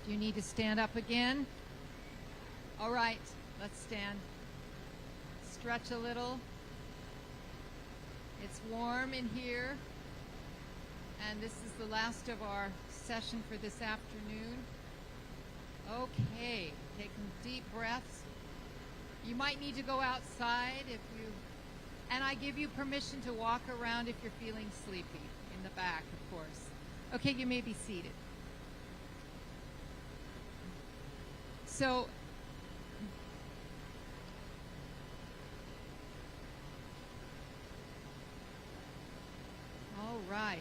Do you need to stand up again? All right, let's stand. Stretch a little. It's warm in here. And this is the last of our session for this afternoon. Okay, take some deep breaths. You might need to go outside and I give you permission to walk around if you're feeling sleepy, in the back, of course. Okay, you may be seated. So, all right.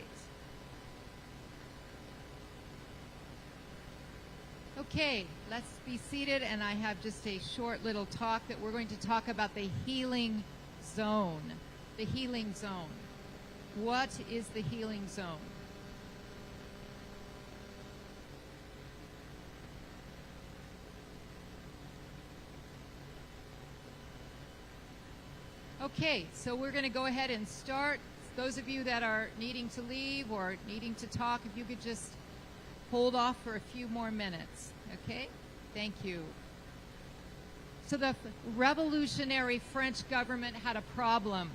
Okay, let's be seated, and I have just a short little talk that we're going to talk about the healing zone. The healing zone. What is the healing zone? Okay, so we're going to go ahead and start. Those of you that are needing to leave or needing to talk, if you could just hold off for a few more minutes, okay? Thank you. So the revolutionary French government had a problem.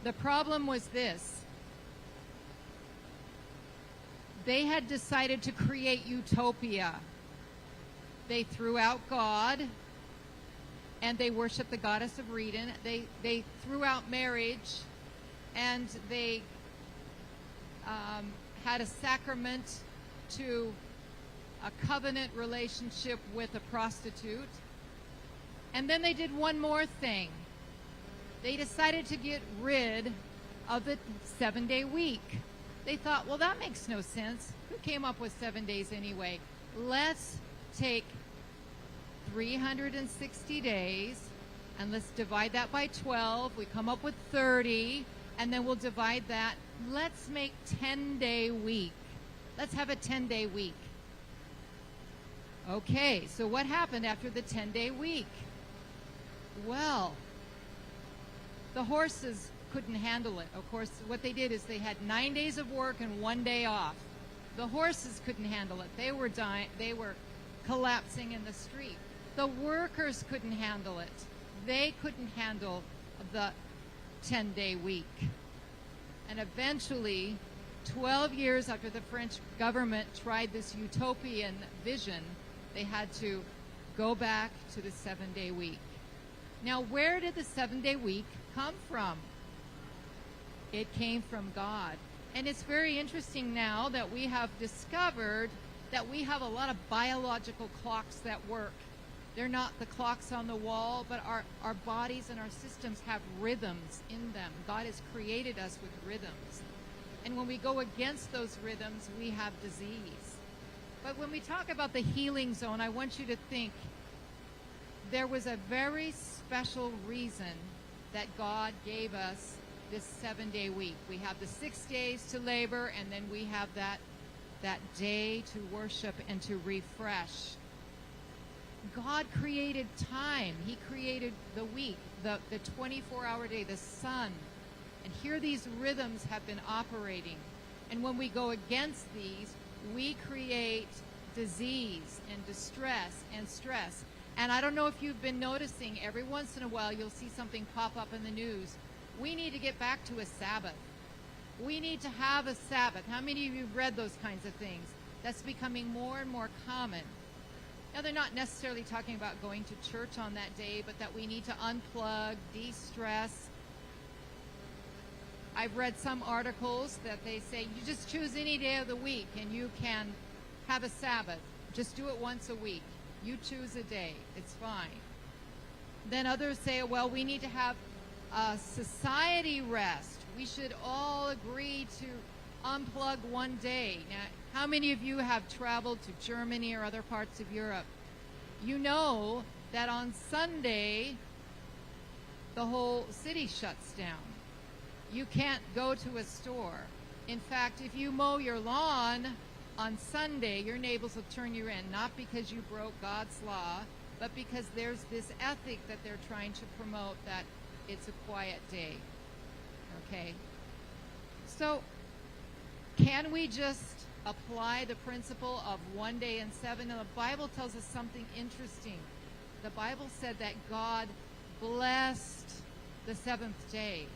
The problem was this. They had decided to create utopia. They threw out God, and they worshiped the goddess of Redan. They threw out marriage, and they had a sacrament to a covenant relationship with a prostitute. And then they did one more thing. They decided to get rid of the 7-day week. They thought, well, that makes no sense. Who came up with 7 days anyway? Let's take 360 days and let's divide that by 12. We come up with 30, and then we'll divide that. Let's make 10-day week. Let's have a 10-day week. Okay, so what happened after the 10-day week? Well, the horses couldn't handle it. Of course, what they did is they had 9 days of work and 1 day off. The horses couldn't handle it. They were dying. They were collapsing in the street. The workers couldn't handle it. They couldn't handle the 10-day week. And eventually, 12 years after the French government tried this utopian vision, they had to go back to the 7-day week. Now, where did the 7-day week come from? It came from God. And it's very interesting now that we have discovered that we have a lot of biological clocks that work. They're not the clocks on the wall, but our bodies and our systems have rhythms in them. God has created us with rhythms. And when we go against those rhythms, we have disease. But when we talk about the healing zone, I want you to think there was a very special reason that God gave us this 7-day week. We have the 6 days to labor, and then we have that day to worship and to refresh. God created time. He created the week, the 24-hour day, the sun. And here these rhythms have been operating. And when we go against these, we create disease and distress and stress. And I don't know if you've been noticing, every once in a while you'll see something pop up in the news. We need to get back to a Sabbath. We need to have a Sabbath. How many of you have read those kinds of things? That's becoming more and more common. Now, they're not necessarily talking about going to church on that day, but that we need to unplug, de-stress. I've read some articles that they say you just choose any day of the week and you can have a Sabbath. Just do it once a week. You choose a day. It's fine. Then others say, well, we need to have a society rest. We should all agree to unplug one day. Now, how many of you have traveled to Germany or other parts of Europe? You know that on Sunday, the whole city shuts down. You can't go to a store. In fact, if you mow your lawn on Sunday, your neighbors will turn you in, not because you broke God's law, but because there's this ethic that they're trying to promote, that it's a quiet day. Okay? So, can we just apply the principle of 1 day and 7. And the Bible tells us something interesting. The Bible said that God blessed the seventh day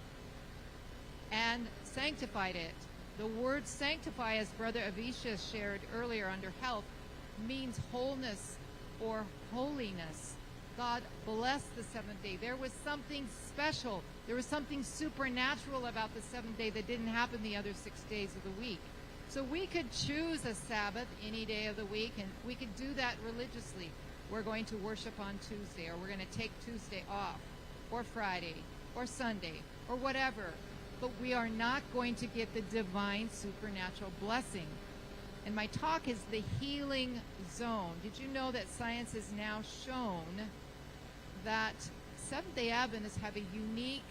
and sanctified it. The word sanctify, as Brother Avisha shared earlier under health, means wholeness or holiness. God blessed the seventh day. There was something special. There was something supernatural about the seventh day that didn't happen the other 6 days of the week. So we could choose a Sabbath any day of the week, and we could do that religiously. We're going to worship on Tuesday, or we're going to take Tuesday off, or Friday, or Sunday, or whatever. But we are not going to get the divine supernatural blessing. And my talk is the healing zone. Did you know that science has now shown that Seventh-day Adventists have a unique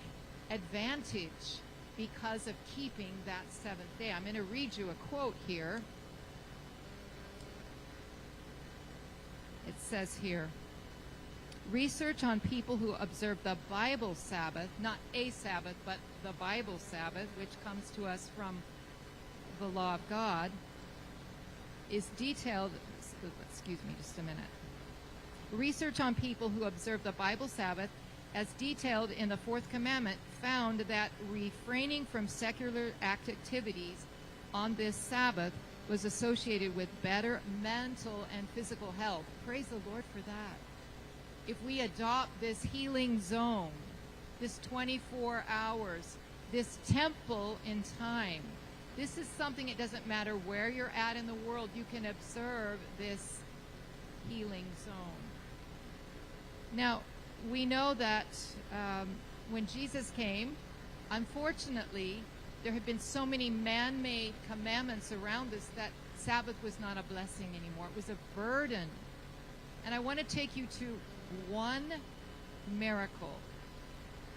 advantage because of keeping that seventh day? I'm going to read you a quote here. It says here, research on people who observe the Bible Sabbath, not a Sabbath, but the Bible Sabbath, which comes to us from the law of God, is detailed. Excuse me just a minute. Research on people who observe the Bible Sabbath, as detailed in the Fourth Commandment, found that refraining from secular activities on this Sabbath was associated with better mental and physical health. Praise the Lord for that. If we adopt this healing zone, this 24 hours, this temple in time, this is something, it doesn't matter where you're at in the world, you can observe this healing zone. Now, we know that when Jesus came, unfortunately, there have been so many man-made commandments around us that Sabbath was not a blessing anymore. It was a burden. And I want to take you to one miracle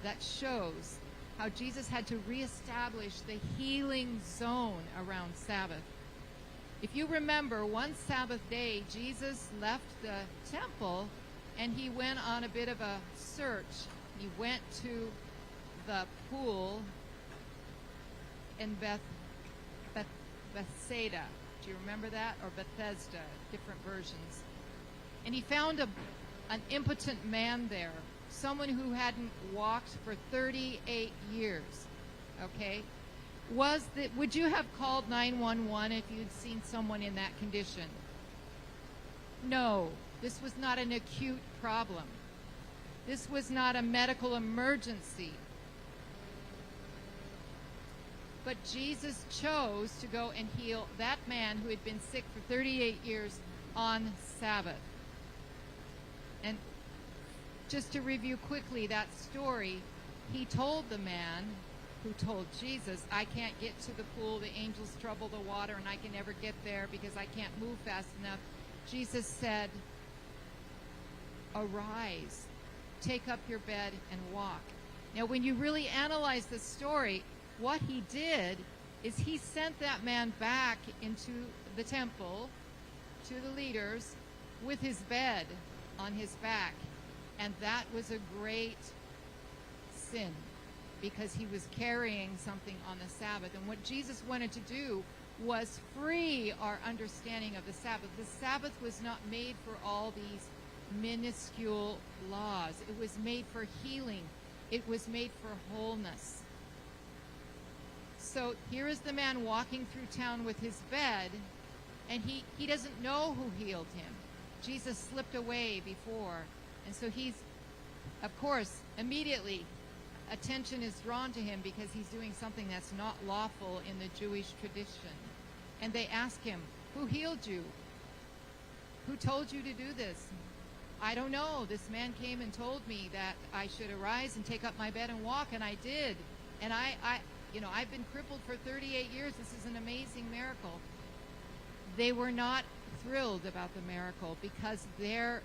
that shows how Jesus had to reestablish the healing zone around Sabbath. If you remember, one Sabbath day, Jesus left the temple and he went on a bit of a search. He went to the pool in Bethsaida. Do you remember that? Or Bethesda, different versions. And he found an impotent man there, someone who hadn't walked for 38 years. Okay? Would you have called 911 if you'd seen someone in that condition? No, this was not an acute problem. This was not a medical emergency. But Jesus chose to go and heal that man who had been sick for 38 years on Sabbath. And just to review quickly that story, he told the man who told Jesus, I can't get to the pool, the angels trouble the water, and I can never get there because I can't move fast enough. Jesus said, arise, take up your bed and walk. Now, when you really analyze the story, what he did is he sent that man back into the temple to the leaders with his bed on his back. And that was a great sin because he was carrying something on the Sabbath. And what Jesus wanted to do was free our understanding of the Sabbath. The Sabbath was not made for all these minuscule laws. It was made for healing. It was made for wholeness. So here is the man walking through town with his bed, and he doesn't know who healed him. Jesus slipped away before. And so he's, of course, immediately attention is drawn to him because he's doing something that's not lawful in the Jewish tradition. And they ask him, who healed you? Who told you to do this? I don't know. This man came and told me that I should arise and take up my bed and walk, and I did. And I've been crippled for 38 years. This is an amazing miracle. They were not thrilled about the miracle because their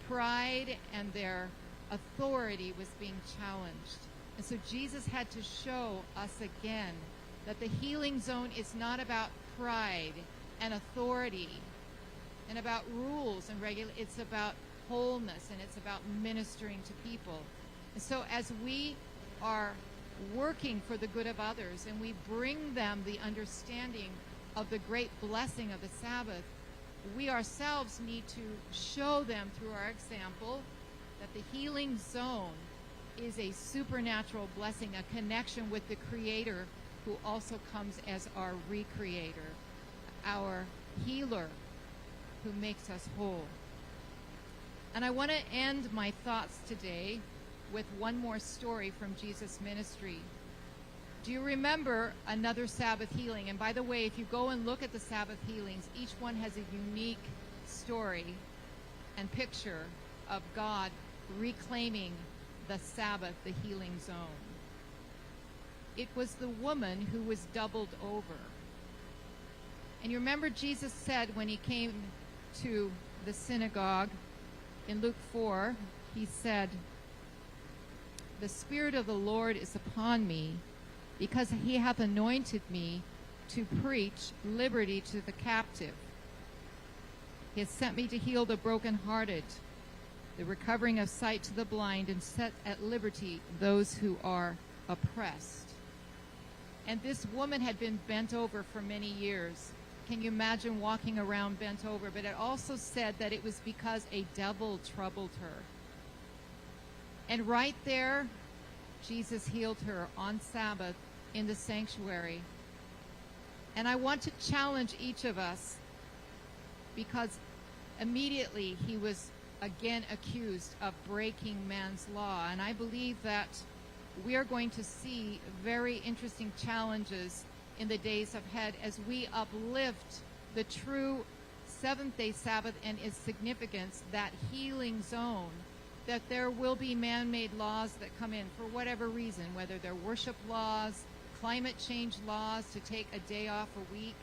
pride and their authority was being challenged. And so Jesus had to show us again that the healing zone is not about pride and authority and about rules and regulations. It's about wholeness, and it's about ministering to people. And so as we are working for the good of others and we bring them the understanding of the great blessing of the Sabbath, we ourselves need to show them through our example that the healing zone is a supernatural blessing, a connection with the Creator, who also comes as our recreator, our healer, who makes us whole. And I want to end my thoughts today with one more story from Jesus' ministry. Do you remember another Sabbath healing? And by the way, if you go and look at the Sabbath healings, each one has a unique story and picture of God reclaiming the Sabbath, the healing zone. It was the woman who was doubled over. And you remember Jesus said when he came to the synagogue in Luke 4, he said, "The Spirit of the Lord is upon me, because he hath anointed me to preach liberty to the captive. He has sent me to heal the brokenhearted, the recovering of sight to the blind, and set at liberty those who are oppressed." And this woman had been bent over for many years. Can you imagine walking around bent over? But it also said that it was because a devil troubled her. And right there, Jesus healed her on Sabbath in the sanctuary. And I want to challenge each of us, because immediately he was again accused of breaking man's law. And I believe that we are going to see very interesting challenges in the days ahead as we uplift the true seventh-day Sabbath and its significance, that healing zone, that there will be man-made laws that come in for whatever reason, whether they're worship laws, climate change laws to take a day off a week.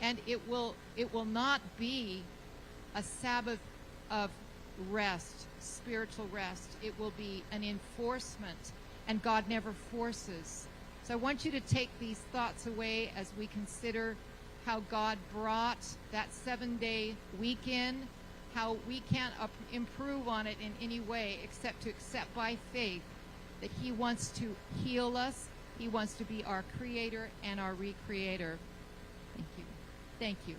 And it will not be a Sabbath of rest, spiritual rest. It will be an enforcement, and God never forces. So I want you to take these thoughts away as we consider how God brought that 7-day weekend, how we can't improve on it in any way except to accept by faith that he wants to heal us. He wants to be our creator and our recreator. Thank you. Thank you.